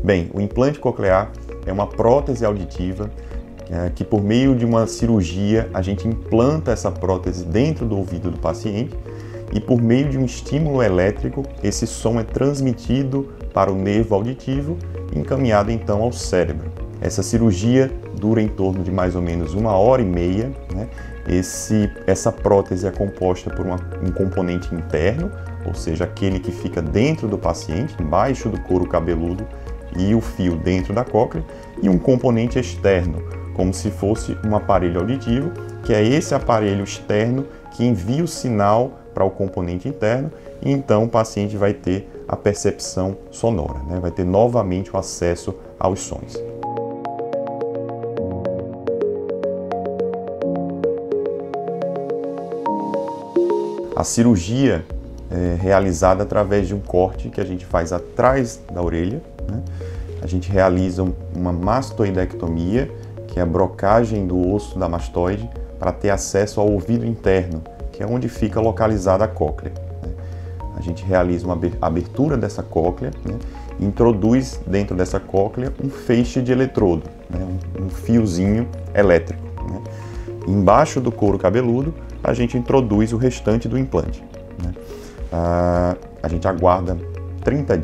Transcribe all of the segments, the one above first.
Bem, o implante coclear é uma prótese auditiva que por meio de uma cirurgia a gente implanta essa prótese dentro do ouvido do paciente e por meio de um estímulo elétrico esse som é transmitido para o nervo auditivo e encaminhado então ao cérebro. Essa cirurgia dura em torno de mais ou menos 1h30, né? Essa prótese é composta por um componente interno, ou seja, aquele que fica dentro do paciente, embaixo do couro cabeludo e o fio dentro da cóclea, e um componente externo, como se fosse um aparelho auditivo, que é esse aparelho externo que envia o sinal para o componente interno e então o paciente vai ter a percepção sonora, né? Vai ter novamente o acesso aos sons. A cirurgia é realizada através de um corte que a gente faz atrás da orelha, né? A gente realiza uma mastoidectomia, que é a brocagem do osso da mastoide, para ter acesso ao ouvido interno, que é onde fica localizada a cóclea, né? A gente realiza uma abertura dessa cóclea, né? E introduz dentro dessa cóclea um feixe de eletrodo, né? Um fiozinho elétrico, né? Embaixo do couro cabeludo, a gente introduz o restante do implante, né? A gente aguarda 30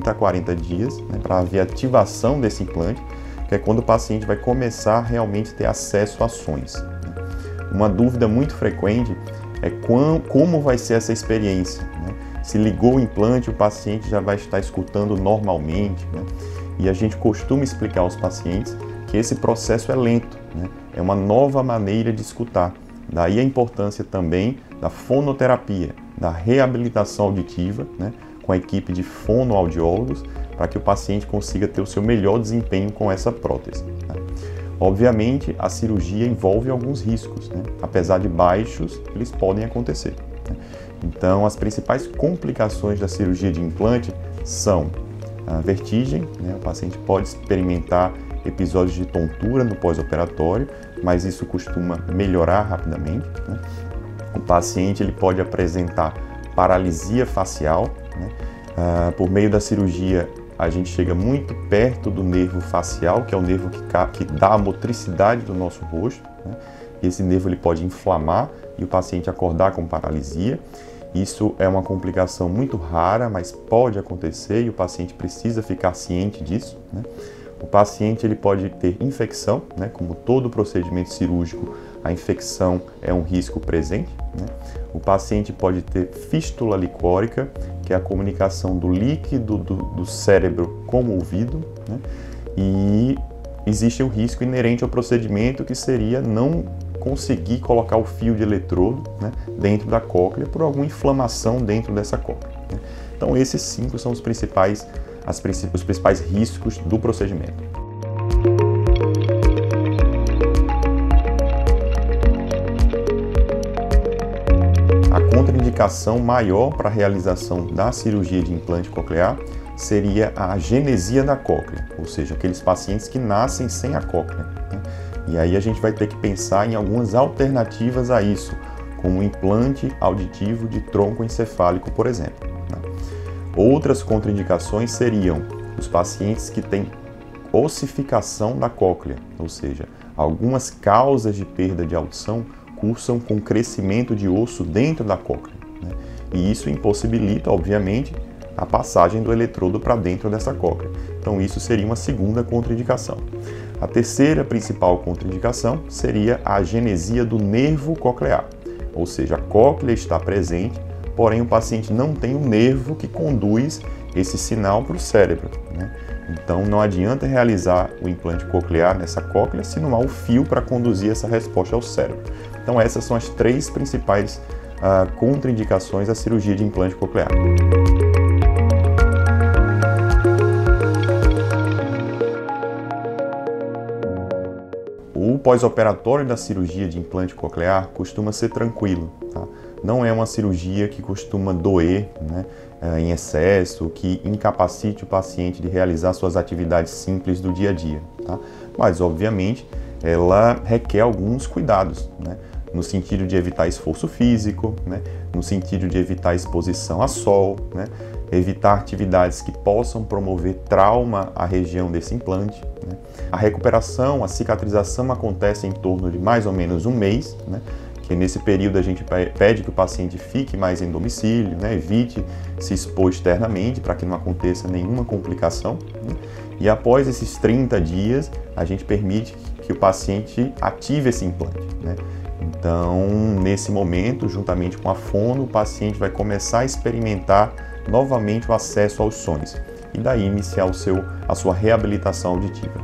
a 40 dias, né, para haver ativação desse implante, que é quando o paciente vai começar a realmente ter acesso a sons, né? Uma dúvida muito frequente é como vai ser essa experiência, né? Se ligou o implante, o paciente já vai estar escutando normalmente, né? E a gente costuma explicar aos pacientes que esse processo é lento, né? É uma nova maneira de escutar. Daí a importância também da fonoterapia, da reabilitação auditiva, né, com a equipe de fonoaudiólogos, para que o paciente consiga ter o seu melhor desempenho com essa prótese, né? Obviamente, a cirurgia envolve alguns riscos, né? Apesar de baixos, eles podem acontecer, né? Então, as principais complicações da cirurgia de implante são a vertigem, né? O paciente pode experimentar episódios de tontura no pós-operatório, mas isso costuma melhorar rapidamente, né? O paciente ele pode apresentar paralisia facial, né? Por meio da cirurgia, a gente chega muito perto do nervo facial, que é o nervo que dá a motricidade do nosso rosto, né? Esse nervo ele pode inflamar e o paciente acordar com paralisia. Isso é uma complicação muito rara, mas pode acontecer e o paciente precisa ficar ciente disso, né? O paciente ele pode ter infecção, né? Como todo procedimento cirúrgico, a infecção é um risco presente, né? O paciente pode ter fístula licórica, que é a comunicação do líquido do cérebro com o ouvido, né? E existe um risco inerente ao procedimento, que seria não conseguir colocar o fio de eletrodo, né, dentro da cóclea por alguma inflamação dentro dessa cóclea, né? Então esses 5 são os principais riscos do procedimento. A contraindicação maior para a realização da cirurgia de implante coclear seria a agenesia da cóclea, ou seja, aqueles pacientes que nascem sem a cóclea, né? E aí a gente vai ter que pensar em algumas alternativas a isso, como o implante auditivo de tronco encefálico, por exemplo, né? Outras contraindicações seriam os pacientes que têm ossificação da cóclea, ou seja, algumas causas de perda de audição cursam com crescimento de osso dentro da cóclea, né? E isso impossibilita, obviamente, a passagem do eletrodo para dentro dessa cóclea. Então isso seria uma segunda contraindicação. A terceira principal contraindicação seria a agenesia do nervo coclear, ou seja, a cóclea está presente, porém o paciente não tem o nervo que conduz esse sinal para o cérebro, né? Então não adianta realizar o implante coclear nessa cóclea se não há o fio para conduzir essa resposta ao cérebro. Então essas são as 3 principais contraindicações à cirurgia de implante coclear. O pós-operatório da cirurgia de implante coclear costuma ser tranquilo, tá? Não é uma cirurgia que costuma doer, né, em excesso, que incapacite o paciente de realizar suas atividades simples do dia a dia, tá? Mas, obviamente, ela requer alguns cuidados, né, no sentido de evitar esforço físico, né, no sentido de evitar exposição a sol, né, evitar atividades que possam promover trauma à região desse implante, né? A recuperação, a cicatrização acontece em torno de mais ou menos um mês, né? Que nesse período a gente pede que o paciente fique mais em domicílio, né? Evite se expor externamente para que não aconteça nenhuma complicação, né? E após esses 30 dias, a gente permite que o paciente ative esse implante, né? Então, nesse momento, juntamente com a fono, o paciente vai começar a experimentar novamente o acesso aos sons e daí iniciar a sua reabilitação auditiva.